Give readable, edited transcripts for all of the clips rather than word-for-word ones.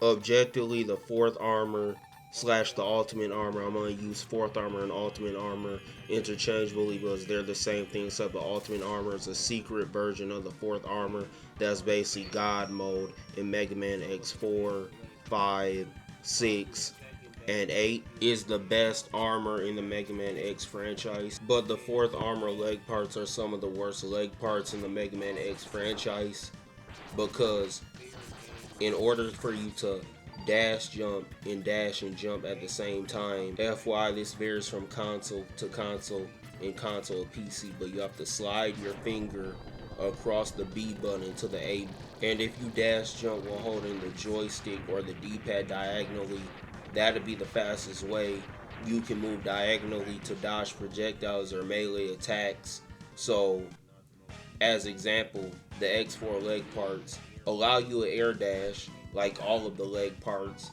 Objectively, the fourth armor slash the ultimate armor. I'm gonna use fourth armor and ultimate armor interchangeably because they're the same thing, except the ultimate armor is a secret version of the fourth armor that's basically God mode in Mega Man X4, 5, 6, and 8 is the best armor in the Mega Man X franchise. But the fourth armor leg parts are some of the worst leg parts in the Mega Man X franchise because in order for you to dash and jump at the same time. FY, this varies from console to console and console to PC, but you have to slide your finger across the B button to the A. And if you dash jump while holding the joystick or the D-pad diagonally, that'd be the fastest way you can move diagonally to dodge projectiles or melee attacks. So as example, the X4 leg parts allow you an air dash like all of the leg parts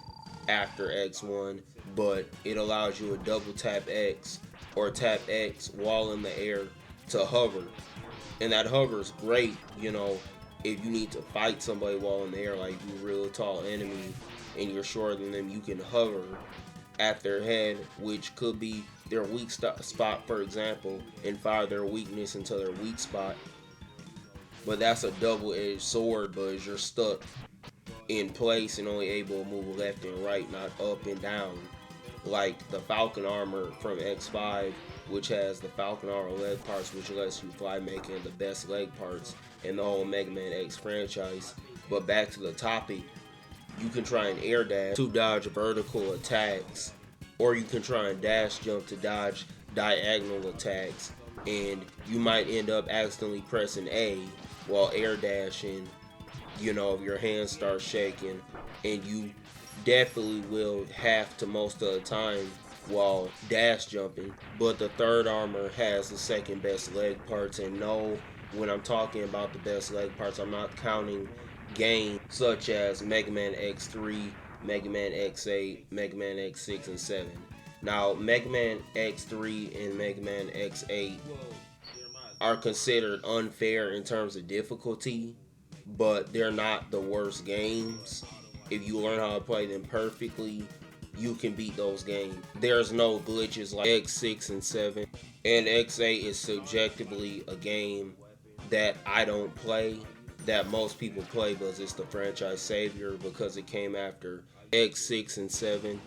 after X1, but it allows you a double tap X or tap X while in the air to hover. And that hover is great, if you need to fight somebody while in the air, like you real tall enemy and you're shorter than them, you can hover at their head, which could be their weak spot, for example, and fire their weakness into their weak spot. But that's a double-edged sword, but you're stuck in place and only able to move left and right, not up and down. Like the Falcon armor from X5, which has the Falcon armor leg parts, which lets you fly, making the best leg parts in the whole Mega Man X franchise. But back to the topic, you can try and air dash to dodge vertical attacks, or you can try and dash jump to dodge diagonal attacks, and you might end up accidentally pressing A while air dashing. If your hands start shaking, and you definitely will have to most of the time while dash jumping. But the third armor has the second best leg parts, and no, when I'm talking about the best leg parts, I'm not counting games such as Mega Man X3, Mega Man X8, Mega Man X6, and 7. Now, Mega Man X3 and Mega Man X8 are considered unfair in terms of difficulty, but they're not the worst games. If you learn how to play them perfectly, you can beat those games. There's no glitches like X6 and 7. And X8 is subjectively a game that I don't play, that most people play because it's the franchise savior because it came after X6 and 7.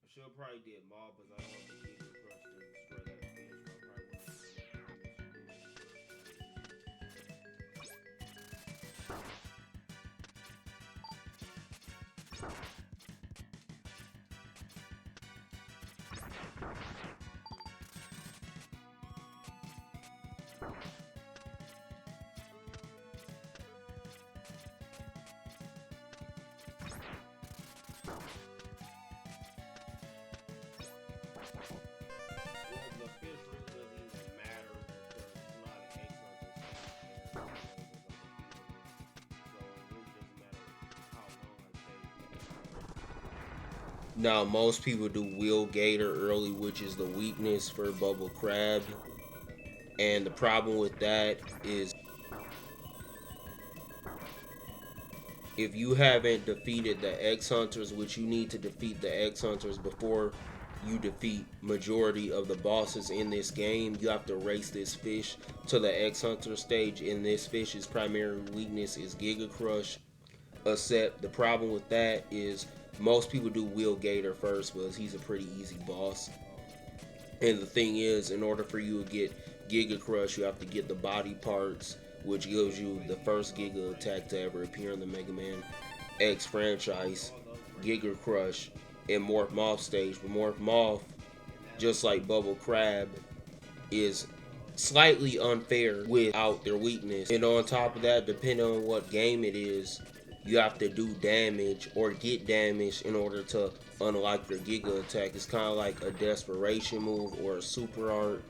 I should probably did mob, but I don't think he could crush the destroy that fish. I probably the fish really doesn't even matter because it's not an X hunter, so it really doesn't matter how long I take. Now, most people do Wheel Gator early, which is the weakness for Bubble Crab. And the problem with that is if you haven't defeated the X Hunters, which you need to defeat the X Hunters before you defeat majority of the bosses in this game, you have to race this fish to the X Hunter stage, and this fish's primary weakness is Giga Crush. Except the problem with that is most people do Wheel Gator first because he's a pretty easy boss. And the thing is, in order for you to get Giga Crush, you have to get the body parts, which gives you the first Giga attack to ever appear in the Mega Man X franchise, Giga Crush, and Morph Moth stage. But Morph Moth, just like Bubble Crab, is slightly unfair without their weakness. And on top of that, depending on what game it is, you have to do damage or get damage in order to unlock your Giga attack. It's kind of like a desperation move or a super art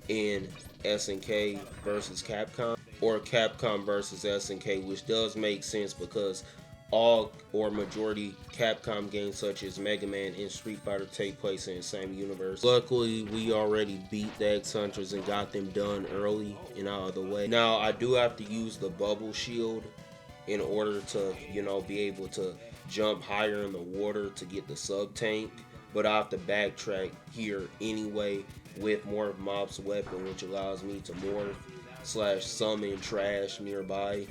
in SNK versus Capcom, or Capcom versus SNK, which does make sense because all or majority Capcom games such as Mega Man and Street Fighter take place in the same universe. Luckily, we already beat the X Hunters and got them done early and out of the way. Now, I do have to use the bubble shield in order to, be able to jump higher in the water to get the sub tank, but I have to backtrack here anyway with Morph Moth's weapon, which allows me to morph slash summon trash nearby.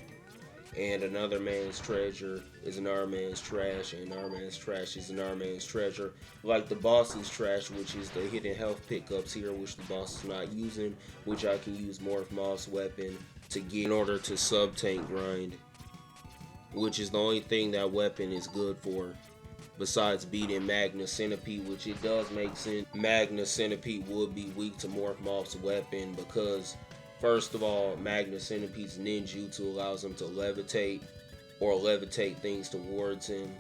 And another man's treasure is another man's trash, and another man's trash is another man's treasure. Like the boss's trash, which is the hidden health pickups here, which the boss is not using, which I can use Morph Moth's weapon to get in order to sub tank grind, which is the only thing that weapon is good for besides beating Magna Centipede, which it does make sense. Magna Centipede would be weak to Morph Moth's weapon because, first of all, Magna Centipede's ninjutsu allows him to levitate or levitate things towards him.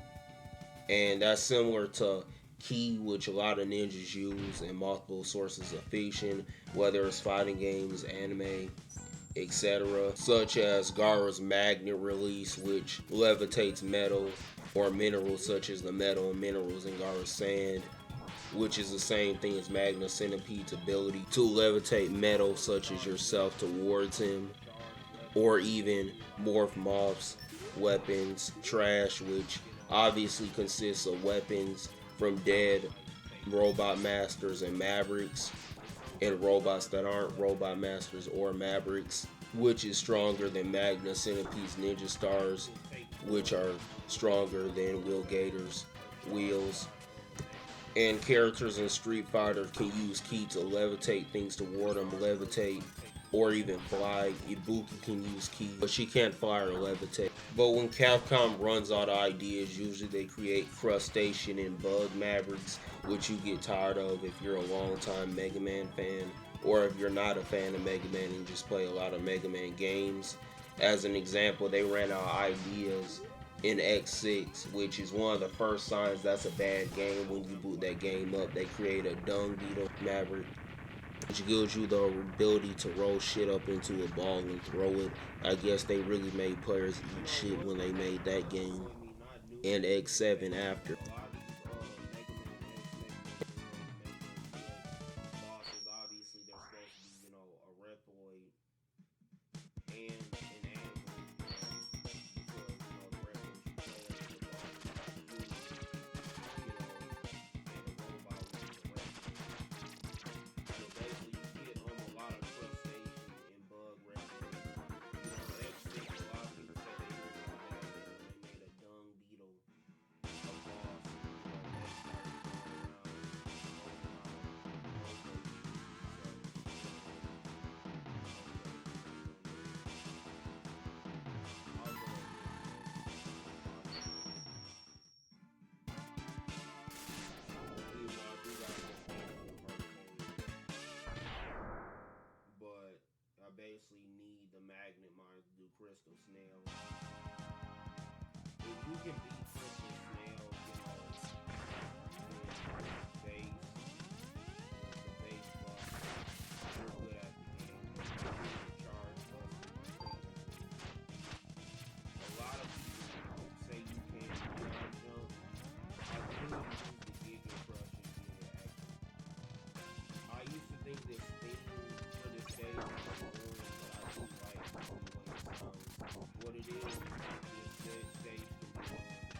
And that's similar to Ki, which a lot of ninjas use in multiple sources of fiction, whether it's fighting games, anime, etc., such as Gaara's magnet release, which levitates metal or minerals such as the metal and minerals in Gaara's sand, which is the same thing as Magna Centipede's ability to levitate metal such as yourself towards him, or even Morph Moth's weapons trash, which obviously consists of weapons from dead robot masters and Mavericks, and robots that aren't robot masters or Mavericks, which is stronger than Magna Centipede's Ninja Stars, which are stronger than Will Gator's wheels. And characters in Street Fighter can use Ki to levitate things toward them, levitate, or even fly. Ibuki can use Ki, but she can't fly or levitate. But when Capcom runs out of ideas, usually they create Crustacean and Bug Mavericks, which you get tired of if you're a long-time Mega Man fan, or if you're not a fan of Mega Man and just play a lot of Mega Man games. As an example, they ran out of ideas in X6, which is one of the first signs that's a bad game. When you boot that game up, they create a Dung Beetle Maverick, which gives you the ability to roll shit up into a ball and throw it. I guess they really made players eat shit when they made that game, and X7 after. Basically need the magnet mine to do Crystal Snail. If you can beat Crystal Snail, with base, the base buff, you're good at the game. Charge buff. A lot of people say you can't jump. I do use the Giga Crush and Giga Action. I used to think this thing for this day was what it is, this stage can be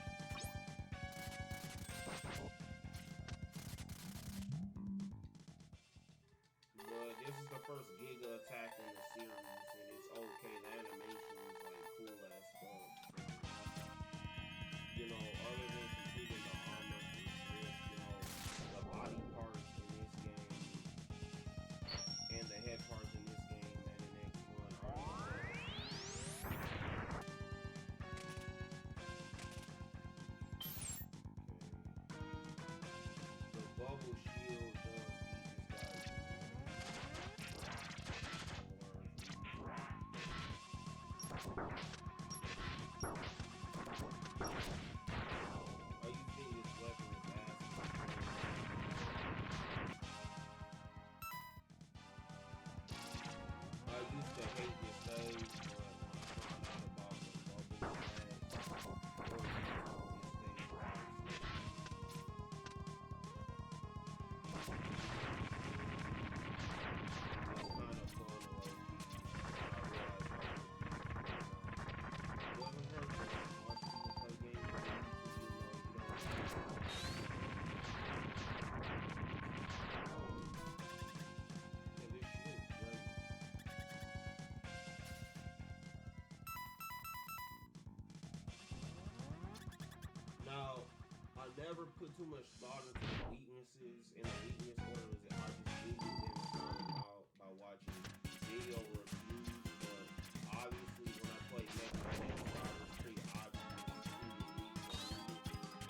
never put too much thought into the weaknesses and the weakness orders. I just Googled them and found them out by watching video reviews. But obviously, when I play Mecha Man, it's pretty obvious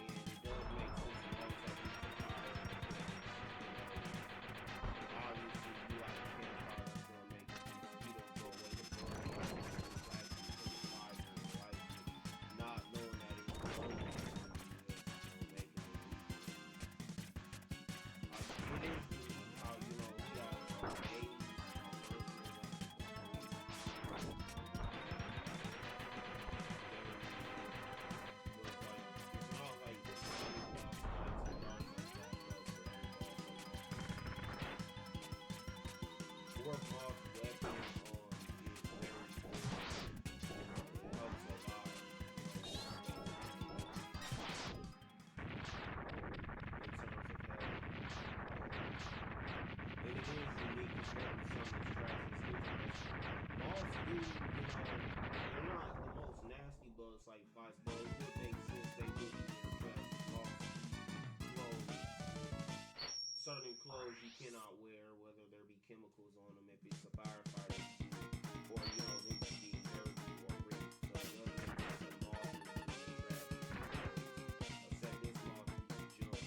and it does make sense to most of these obviously you like a campfire that's gonna make mosquitoes go away to burn like not knowing that it's blowing making it it is unique how we got games work off weapon on is very good. It helps a lot in terms of health. And it is unique compared to some distractions. Moths do, they're not the most nasty bugs like flies, but it would make sense they would be because moths clothes. Certain clothes you cannot wear, whether there be chemicals on them, if it's a firefighter suit, or them just being dirty or ripped. So it doesn't make sense that moths would be trapped, except this moth is junk.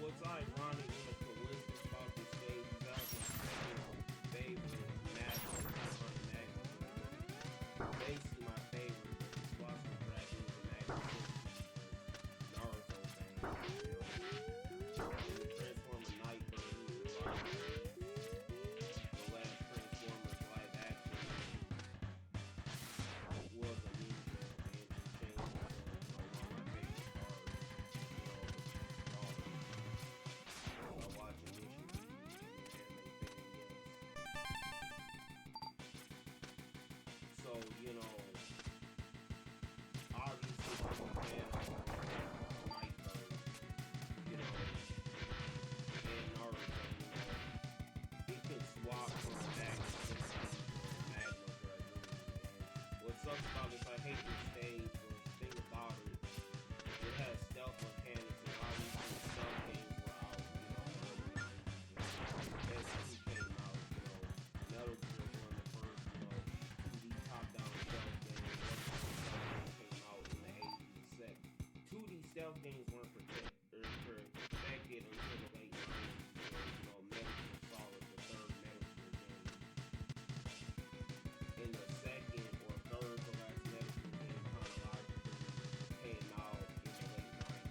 What's ironic in the coincidence about this stage is that my favorite master on basically my favorite is watching Dragons and Magnus Naruto thing. And the Transformer Nightbird, the last Transformers live action was a ninja and changed one of my favorite watching this so, obviously I'm a fan of Nightbird, and Naruto, he can swap from Magnus to Magma Dragoon. What sucks about this, I hate this stage, but the thing about it, it has stealth mechanics, and obviously stealth games were out, S2 came out, Metal Gear was one of the first, 2D top-down stealth games. Came out in the 80s. 2D stealth games weren't perfected until the late 90s. Metal Gear Solid, the third Metal Gear game. In the second or third to last Metal Gear game, chronologically, came out in the late 90s.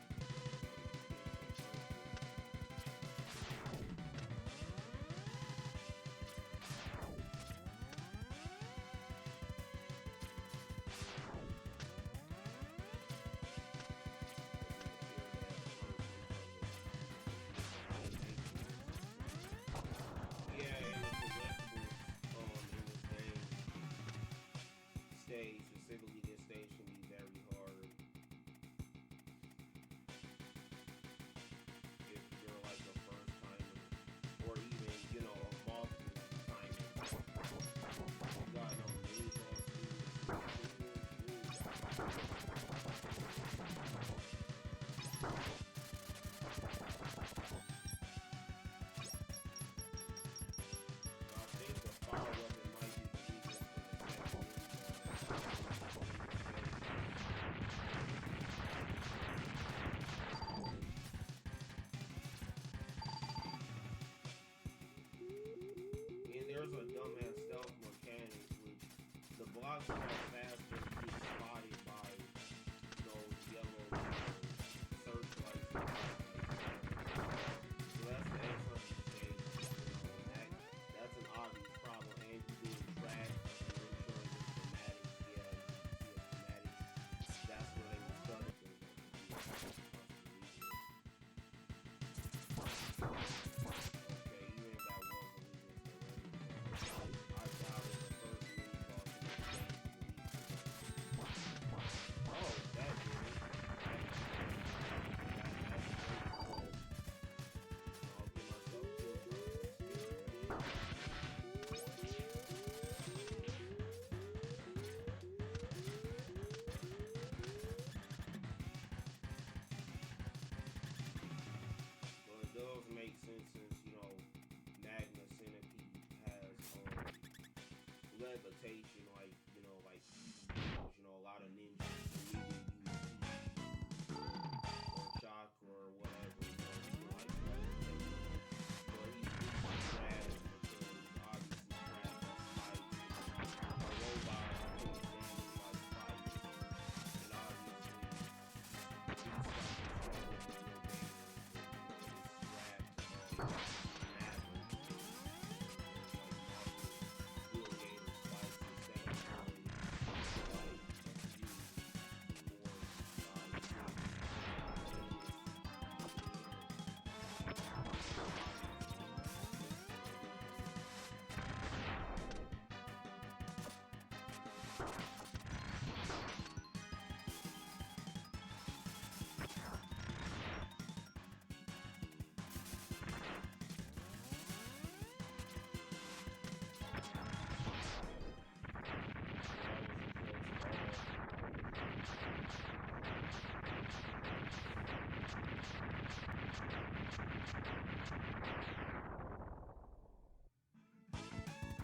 Specifically this stage can be very hard if you're like a first timer or even a multiple timer. You got no mini I think the fire weapon might be the weakest for the there's a dumbass stealth mechanic which the blocks fall faster if you spotted by those yellow searchlights. So that's the excellent mistake. That's an obvious problem. And you do track and ensuring the schematics. Yeah, you see a schematic. That's where they were stuck. Okay, you ain't got one believers already. I doubt it. The first mini boss in this game is oh, that did it. That's great. levitation, like like a lot of ninjas use or chakra or whatever, he can like levitate. But he's trash because obviously trash has spikes. A robot can stand like spikes, and obviously do stuff as strong as a real gamer. But it's strapped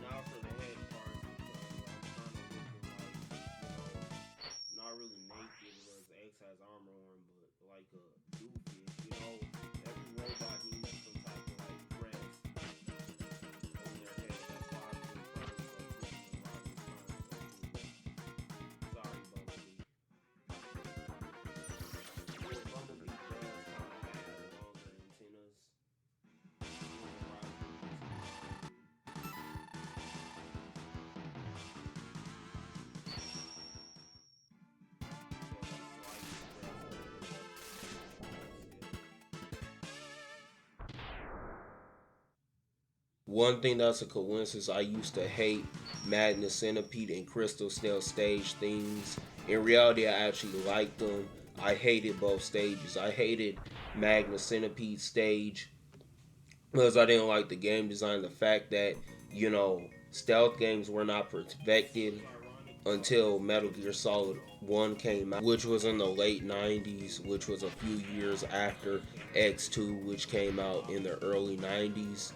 Now for the head part, because I'm kind of looking like, not really naked because X has armor on, but like a doofus. Every robot needs some type of like crest on their head. That's why I'm referring to sorry, Bumblebee. Well, Bumblebee does kind of have longer antennas. One thing that's a coincidence, I used to hate Magnus Centipede and Crystal Snail stage themes. In reality, I actually liked them. I hated both stages. I hated Magnus Centipede stage because I didn't like the game design. The fact that, stealth games were not perfected until Metal Gear Solid 1 came out, which was in the late 90s, which was a few years after X2, which came out in the early 90s.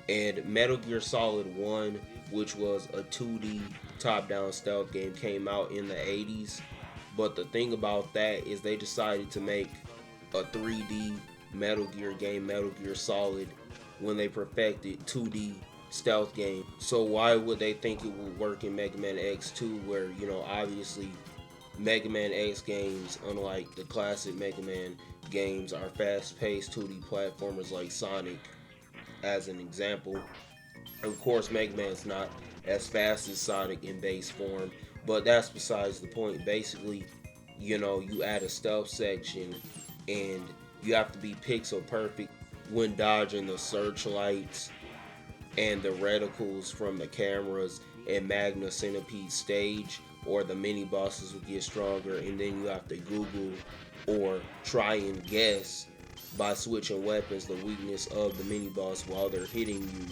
And Metal Gear Solid 1, which was a 2D top-down stealth game, came out in the 80s. But the thing about that is they decided to make a 3D Metal Gear game, Metal Gear Solid, when they perfected 2D stealth game. So why would they think it would work in Mega Man X2, where, obviously Mega Man X games, unlike the classic Mega Man games, are fast-paced 2D platformers like Sonic, as an example. Of course, Mega Man's not as fast as Sonic in base form, but that's besides the point. Basically, you add a stealth section and you have to be pixel perfect when dodging the searchlights and the reticles from the cameras and Magnus Centipede stage, or the mini bosses will get stronger, and then you have to Google or try and guess by switching weapons the weakness of the mini boss while they're hitting you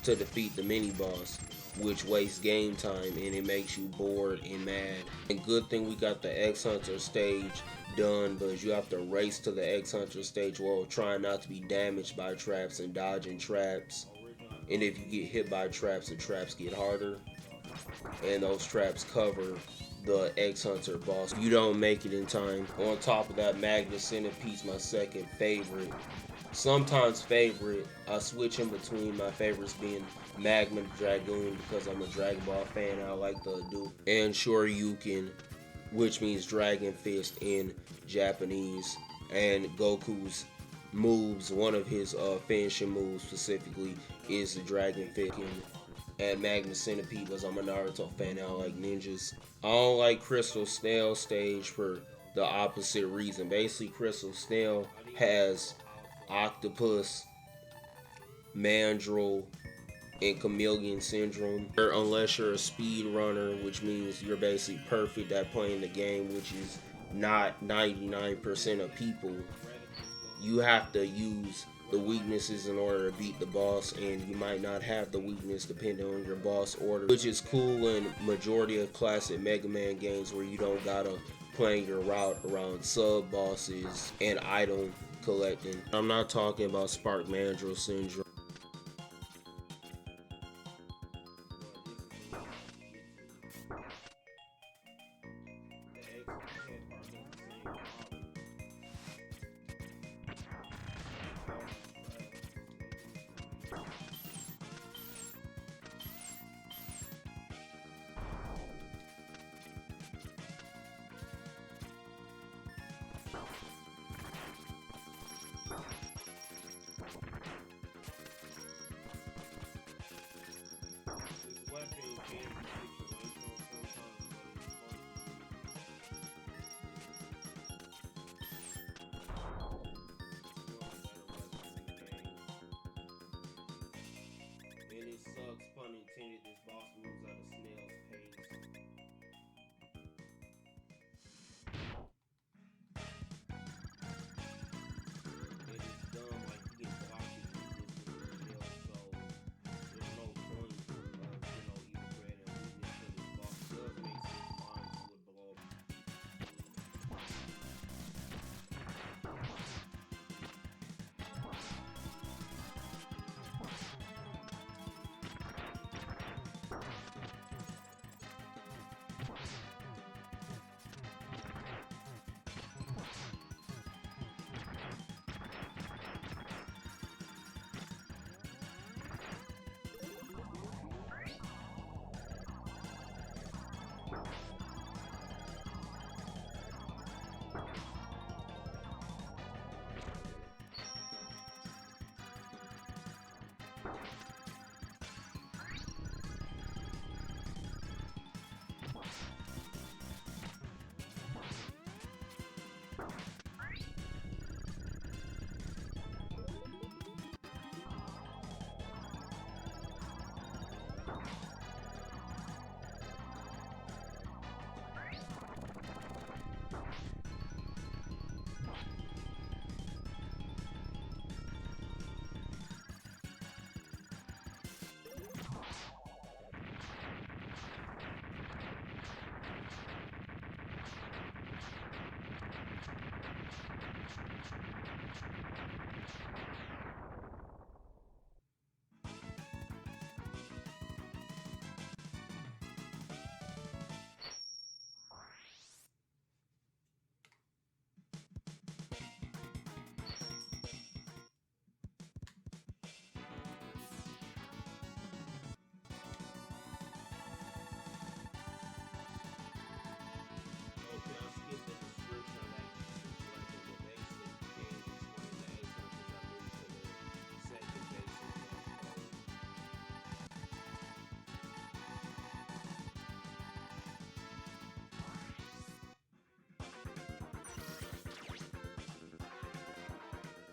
to defeat the mini boss, which wastes game time and it makes you bored and mad. And good thing we got the X Hunter stage done, because you have to race to the X Hunter stage while trying not to be damaged by traps and dodging traps. And if you get hit by traps, the traps get harder, and those traps cover the X Hunter boss. You don't make it in time. On top of that, Magnus Centipede's my second favorite. Sometimes favorite. I switch in between my favorites being Magma Dragoon because I'm a Dragon Ball fan. I like the do, and Shoryuken, which means Dragon Fist in Japanese, and Goku's moves. One of his finishing moves specifically is the Dragon Fist. And Magnus Centipede because I'm a Naruto fan. I don't like ninjas. I don't like Crystal Snail stage for the opposite reason. Basically, Crystal Snail has Octopus, Mandrill, and Chameleon Syndrome. Unless you're a speed runner, which means you're basically perfect at playing the game, which is not 99% of people, you have to use the weaknesses in order to beat the boss, and you might not have the weakness depending on your boss order, which is cool in majority of classic Mega Man games where you don't gotta plan your route around sub bosses and item collecting. I'm not talking about Spark Mandrill Syndrome. head part doesn't seem model. This weapon can be situational sometimes, but it's still a better weapon in the game. And it sucks, pun intended,